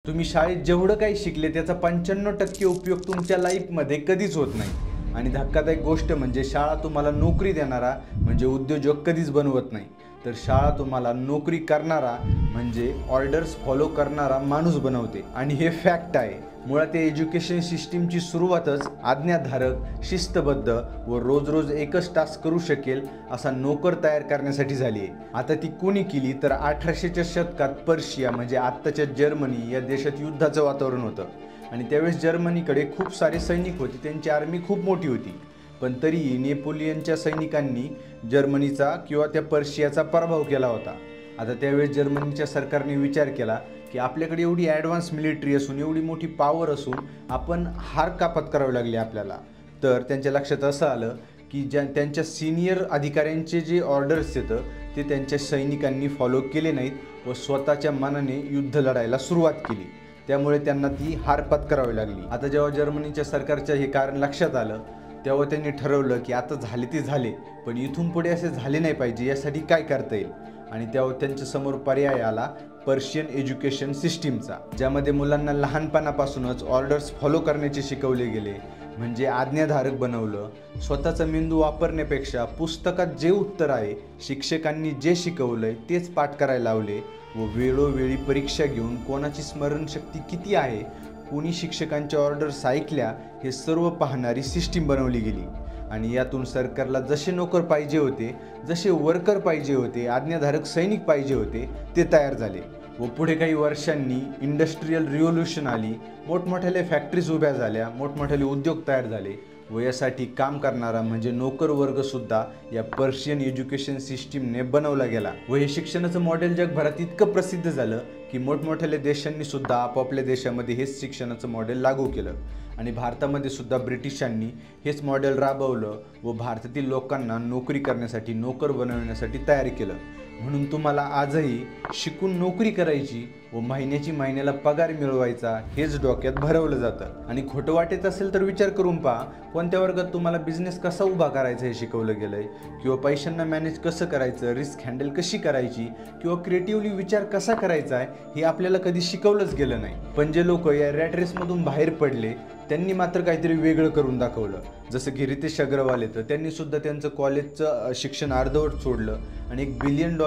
तुम्ही शाळेत जेवढं काही शिकले त्याचा 95% उपयोग तुमच्या लाईफमध्ये कधीच होत नाही। आणि धक्कादायक गोष्ट म्हणजे शाळा तुम्हाला नोकरी देणारा म्हणजे उद्योजक कधीच बनवत नाही, तर शाळा तुम्हाला नोकरी करणारा म्हणजे ऑर्डर्स फॉलो करणारा माणूस बनवते। आणि हे फॅक्ट आहे। मुळात या एज्युकेशन सिस्टीमची सुरुवातच आज्ञाधारक, शिस्तबद्ध व रोज एकच टास्क करू शकेल असा नोकर तयार करण्यासाठी झाली आहे। आता ती कोणी केली तर 1800च्या शतकात पर्शिया म्हणजे आत्ताच्या जर्मनी या देशात युद्धाचं वातावरण होतं आणि त्यावेळेस जर्मनीकडे खूप सारे सैनिक होते, त्यांची आर्मी खूप मोठी होती, पण तरीही नेपोलियनच्या सैनिकांनी जर्मनीचा किंवा त्या पर्शियाचा पराभव केला होता। आता त्यावेळेस जर्मनीच्या सरकारने विचार केला की आपल्याकडे एवढी ॲडव्हान्स मिलिटरी असून एवढी मोठी पॉवर असून आपण हार का पत्करावी लागली आपल्याला। तर त्यांच्या लक्षात असं आलं की त्यांच्या सिनियर अधिकाऱ्यांचे जे ऑर्डर्स येतं ते त्यांच्या सैनिकांनी फॉलो केले नाहीत व स्वतःच्या मनाने युद्ध लढायला सुरुवात केली, त्यामुळे त्यांना ती हार पत्करावी लागली। आता जेव्हा जर्मनीच्या सरकारचं हे कारण लक्षात आलं तेव्हा त्यांनी ठरवलं की आता झाले ते झाले, पण इथून पुढे असे झाले नाही पाहिजे, यासाठी काय करता येईल। आणि तेव्हा त्यांच्यासमोर पर्याय आला पर्शियन एज्युकेशन सिस्टीमचा, ज्यामध्ये मुलांना लहानपणापासूनच ऑर्डर्स फॉलो करण्याचे शिकवले गेले, म्हणजे आज्ञाधारक बनवलं। स्वतःचा मेंदू वापरण्यापेक्षा पुस्तकात जे उत्तर आहे, शिक्षकांनी जे शिकवलंय तेच पाठ करायला लावले व वेळोवेळी परीक्षा घेऊन कोणाची स्मरणशक्ती किती आहे, कोणी शिक्षकांच्या ऑर्डर्स ऐकल्या, हे सर्व पाहणारी सिस्टीम बनवली गेली। आणि यातून सरकारला जसे नोकर पाहिजे होते, जसे वर्कर पाहिजे होते, आज्ञाधारक सैनिक पाहिजे होते, ते तयार झाले। व पुढे काही वर्षांनी इंडस्ट्रियल रिव्होल्यूशन आली, मोठमोठ्याले फॅक्टरीज उभ्या झाल्या, मोठमोठ्याले उद्योग तयार झाले व यासाठी काम करणारा म्हणजे नोकर वर्गसुद्धा या पर्शियन एज्युकेशन सिस्टीमने बनवला गेला। व हे शिक्षणाचं मॉडेल जगभरात इतकं प्रसिद्ध झालं की मोठमोठ्याले देशांनी सुद्धा आपापल्या देशामध्ये हेच शिक्षणाचं मॉडेल लागू केलं आणि भारतामध्ये सुद्धा ब्रिटिशांनी हेच मॉडेल राबवलं व भारतातील लोकांना नोकरी करण्यासाठी, नोकर बनवण्यासाठी तयार केलं। म्हणून तुम्हाला आजही शिकून नोकरी करायची व महिन्याला पगार मिळवायचा हेच डोक्यात भरवलं जातं। आणि खोटं वाटत असेल तर विचार करून पहा, कोणत्या वर्गात तुम्हाला बिझनेस कसा उभा करायचा हे शिकवलं गेलंय, किंवा पैशांना मॅनेज कसं करायचं, रिस्क हँडल कशी करायची, किंवा क्रिएटिव्हली विचार कसा करायचा आहे हे आपल्याला कधी शिकवलंच गेलं नाही। पण जे लोक या रॅट रेसमधून बाहेर पडले त्यांनी मात्र काहीतरी वेगळं करून दाखवलं। जसं की रितेश अग्रवाल येतं, त्यांनी सुद्धा त्यांचं कॉलेजचं शिक्षण अर्धवट सोडलं आणि $1 बिलियन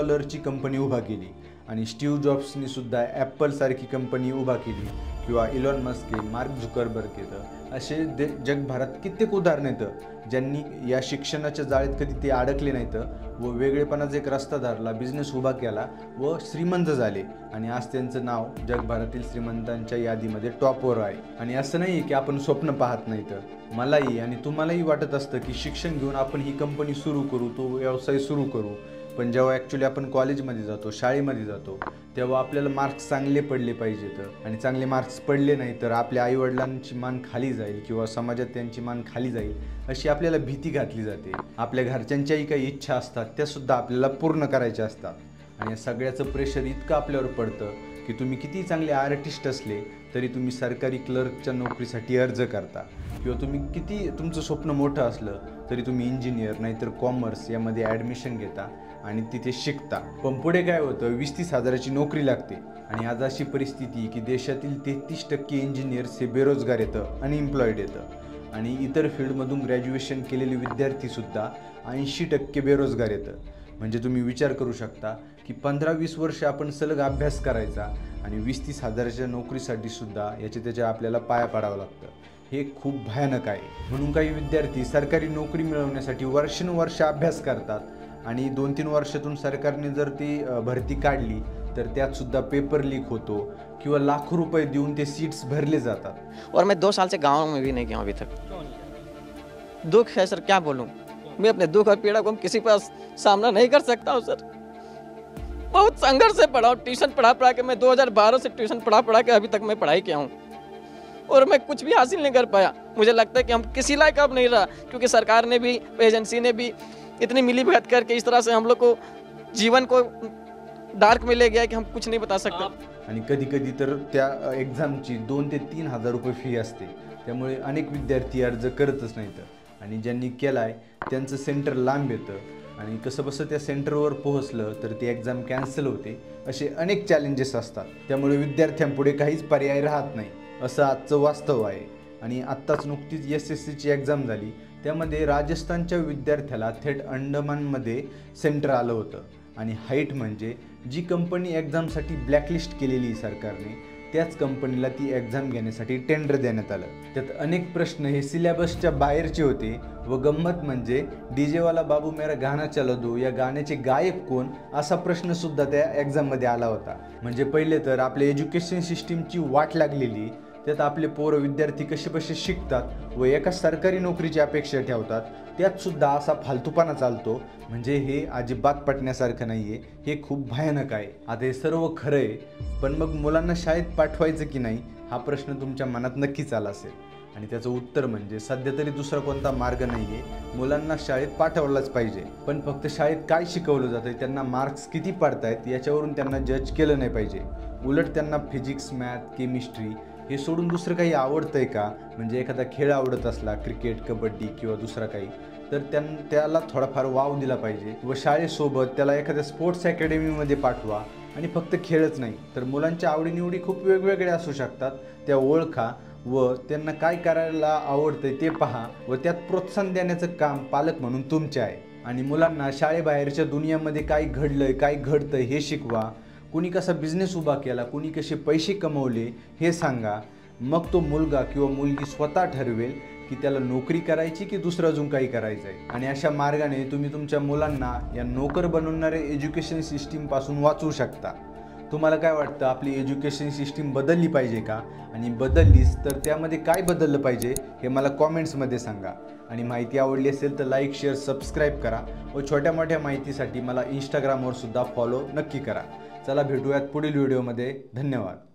कंपनी उभा केली। आणि स्टीव्ह जॉब्सनी सुद्धा ॲपलसारखी कंपनी उभा केली, किंवा इलॉन मस्क आहे, मार्क झुकरबर्ग येतं, असे जगभरात कित्येक उदाहरणं येतं ज्यांनी या शिक्षणाच्या जाळीत कधी ते अडकले नाहीत व वेगळेपणाचा एक रस्ता धरला, बिझनेस उभा केला व श्रीमंत झाले। आणि आज त्यांचं नाव जगभरातील श्रीमंतांच्या यादीमध्ये टॉपवर आहे। आणि असं नाही की आपण स्वप्न पाहत नाही, तर मलाही आणि तुम्हालाही वाटत असतं की शिक्षण घेऊन आपण ही कंपनी सुरू करू, तो व्यवसाय सुरू करू, पण जेव्हा ॲक्च्युली आपण कॉलेजमध्ये जातो, शाळेमध्ये जातो, तेव्हा आपल्याला मार्क्स चांगले पडले पाहिजेत आणि चांगले मार्क्स पडले नाही तर आपल्या आईवडिलांची मान खाली जाईल किंवा समाजात त्यांची मान खाली जाईल अशी आपल्याला भीती घातली जाते। आपल्या घरच्यांच्याही काही इच्छा असतात, त्यासुद्धा आपल्याला पूर्ण करायच्या असतात आणि या सगळ्याचं प्रेशर इतकं आपल्यावर पडतं की तुम्ही किती चांगले आर्टिस्ट असले तरी तुम्ही सरकारी क्लर्कच्या नोकरीसाठी अर्ज करता, किंवा तुम्ही किती तुमचं स्वप्न मोठं असलं तरी तुम्ही इंजिनियर नाहीतर कॉमर्स यामध्ये ॲडमिशन घेता आणि तिथे शिकता। पण पुढे काय होतं, 20-30 हजाराची नोकरी लागते आणि आज अशी परिस्थिती की देशातील 33% इंजिनियर्स हे बेरोजगार येतं, अनएम्प्लॉईड येतं आणि इतर फील्डमधून ग्रॅज्युएशन केलेले विद्यार्थीसुद्धा 80% बेरोजगार येतं। म्हणजे तुम्ही विचार करू शकता की 15-20 वर्ष आपण सलग अभ्यास करायचा आणि 20-30 हजाराच्या नोकरीसाठी सुद्धा त्याच्या आपल्याला पाया पाडावं लागतं। हे खूप भयानक आहे। म्हणून काही विद्यार्थी सरकारी नोकरी मिळवण्यासाठी वर्षानुवर्ष अभ्यास करतात आणि 2-3 वर्षातून सरकारने जर ती भरती काढली तर त्यात सुद्धा पेपर लीक होतो किंवा लाखों रुपये देऊन ते सीट्स भरले जातात। और मैं 2 साल से गाँव में भी नहीं गया अभी तक। दुख है सर, क्या बोलूं। मैं अपने दुख और पीड़ा को किसी पास सामना नहीं कर सकता हूँ सर। बहुत संघर्ष से पढ़ा हूँ, ट्यूशन पढ़ा के मैं 2012 से ट्यूशन पढ़ा के अभी तक मैं पढ़ाई किया हूँ और मैं कुछ भी हासिल नहीं कर पाया। मुझे लगता है कि हम किसी लायक अब नहीं रहा, क्योंकि सरकार ने भी, एजेंसी ने भी इतनी मिली भगत करके इस तरह से हम लोग को जीवन को डार्क में ले गया कि हम कुछ नहीं बता सकते। आणि कधी कधी तर त्या एक्झामची 2 ते 3 हजार रुपये फी असते, त्यामुळे अनेक विद्यार्थी अर्ज करतच नाहीत आणि ज्यांनी केलाय त्यांचं सेंटर लांब येतं आणि कसंबसं त्या सेंटरवर पोहोचलं तर ती एक्झाम कॅन्सल होते. असे अनेक चॅलेंजेस असतात. त्यामुळे विद्यार्थ्यांपुढे काहीच पर्याय राहत नाही, असं आजचं वास्तव आहे. आणि आत्ताच नुकतीच SSCची एक्झाम झाली. त्यामध्ये राजस्थानच्या विद्यार्थ्याला थेट अंडमानमध्ये सेंटर आलं होतं. आणि हाईट म्हणजे जी कंपनी एक्झामसाठी ब्लॅकलिस्ट केलेली सरकारने, त्याच कंपनीला ती एक्झाम घेण्यासाठी टेंडर देण्यात आलं. त्यात अनेक प्रश्न हे सिलेबसच्या बाहेरचे होते. व गंमत म्हणजे डीजेवाला बाबू मेरा गाना चला दो या गाण्याचे गायक कोण, असा प्रश्नसुद्धा त्या एक्झाममध्ये आला होता. म्हणजे पहिले तर आपल्या एज्युकेशन सिस्टीमची वाट लागलेली, त्यात आपले पोरं विद्यार्थी कसे शिकतात व एका सरकारी नोकरीची अपेक्षा ठेवतात, त्यातसुद्धा असा फालतूपणा चालतो. म्हणजे हे अजिबात पटण्यासारखं नाही आहे. हे खूप भयानक आहे. आता हे सर्व खरं आहे, पण मग मुलांना शाळेत पाठवायचं की नाही हा प्रश्न तुमच्या मनात नक्कीच आला असेल. आणि त्याचं उत्तर म्हणजे सध्या तरी दुसरा कोणता मार्ग नाही आहे. मुलांना शाळेत पाठवलंच पाहिजे, पण फक्त शाळेत काय शिकवलं जातं, त्यांना मार्क्स किती पडतायत याच्यावरून त्यांना जज केलं नाही पाहिजे. उलट त्यांना फिजिक्स, मॅथ, केमिस्ट्री हे सोडून दुसरं काही आवडतंय का, म्हणजे एखादा खेळ आवडत असला, क्रिकेट, कबड्डी किंवा दुसरा काही, तर त्याला थोडाफार वाव दिला पाहिजे. व शाळेसोबत त्याला एखाद्या स्पोर्ट्स अकॅडमीमध्ये पाठवा. आणि फक्त खेळच नाही तर मुलांच्या आवडीनिवडी खूप वेगवेगळ्या असू शकतात, त्या ओळखा व त्यांना काय करायला आवडतंय ते पहा व त्यात प्रोत्साहन देण्याचं काम पालक म्हणून तुमचे आहे. आणि मुलांना शाळेबाहेरच्या दुनियामध्ये काय घडलंय, काय घडतंय हे शिकवा. कुणी कसा बिझनेस उभा केला, कुणी कसे पैसे कमवले हे सांगा. मग तो मुलगा किंवा मुलगी स्वतः ठरवेल की त्याला नोकरी करायची की दुसरं अजून काही करायचं आहे. आणि अशा मार्गाने तुम्ही तुमच्या मुलांना या नोकर बनवणाऱ्या एज्युकेशन सिस्टीमपासून वाचवू शकता. तुम्हाला काय वाटतं, आपली एज्युकेशन सिस्टीम बदलली पाहिजे का? आणि बदललीच तर त्यामध्ये काय बदललं पाहिजे हे मला कॉमेंट्समध्ये सांगा. आणि माहिती आवडली असेल तर लाईक, शेअर, सबस्क्राईब करा. व छोट्या मोठ्या माहितीसाठी मला इंस्टाग्रामवर सुद्धा फॉलो नक्की करा. चला भेटूयात पुढील व्हिडिओमध्ये. धन्यवाद.